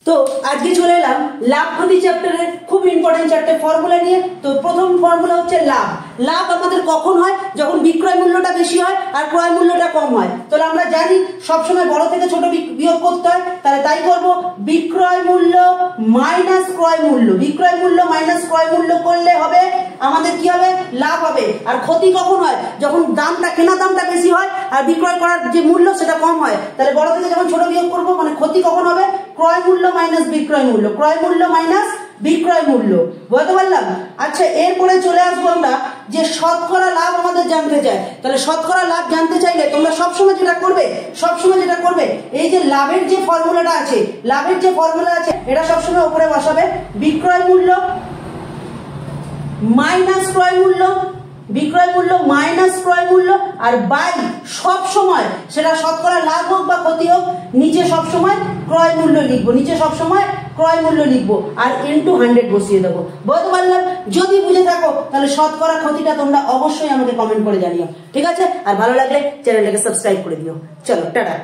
তো আজকে চলে এলাম লাভ ক্ষতি চ্যাপ্টারের খুব ইম্পর্টেন্ট চারটে ফর্মুলা নিয়ে। তো প্রথম ফর্মুলা হচ্ছে লাভ। লাভ আমাদের কখন হয়? যখন বিক্রয় মূল্যটা বেশি হয় আর ক্রয় মূল্যটা কম হয়। তাহলে আমরা জানি সবসময় বড় থেকে ছোট বিয়োগ করতে হয়, তাহলে তাই করব বিক্রয় মূল্য মাইনাস ক্রয় মূল্য। বিক্রয় মূল্য মাইনাস ক্রয় মূল্য করলে হবে আমাদের কি হবে? লাভ হবে। আর ক্ষতি কখন হয়? যখন দামটা কেনা দামটা বেশি হয় আর বিক্রয় করার যে মূল্য সেটা কম হয়। তাহলে বড় থেকে যখন ছোট বিয়োগ করব মানে ক্ষতি কখন হবে? ক্রয় মূল্য মাইনাস বিক্রয় মূল্য। ক্রয় মূল্য মাইনাস বিক্রয় মূল্য। বুঝতে পারলাম? আচ্ছা, এরপরে চলে আসবো আমরা যে শতকরা লাভ আমাদের জানতে চাই। তাহলে শতকরা লাভ জানতে চাইলে তোমরা সবসময় যেটা করবে এই যে লাভের যে ফর্মুলাটা আছে, এটা সবসময় উপরে বসাবে। বিক্রয় মূল্য মাইনাস ক্রয় মূল্য, বিক্রয় মূল্য মাইনাস ক্রয় মূল্য, আর বাই সব সময় সেটা শতকরা লাভ হোক বা ক্ষতি হোক নিচে সব সময় ক্রয় মূল্য লিখবো, আর ইনটু 100 বসিয়ে দেবো। বলতে পারলাম? যদি বুঝে থাকো তাহলে শতকরা ক্ষতিটা তোমরা অবশ্যই আমাকে কমেন্ট করে জানিও, ঠিক আছে? আর ভালো লাগলে চ্যানেলটাকে সাবস্ক্রাইব করে দিও। চলো, টাটা।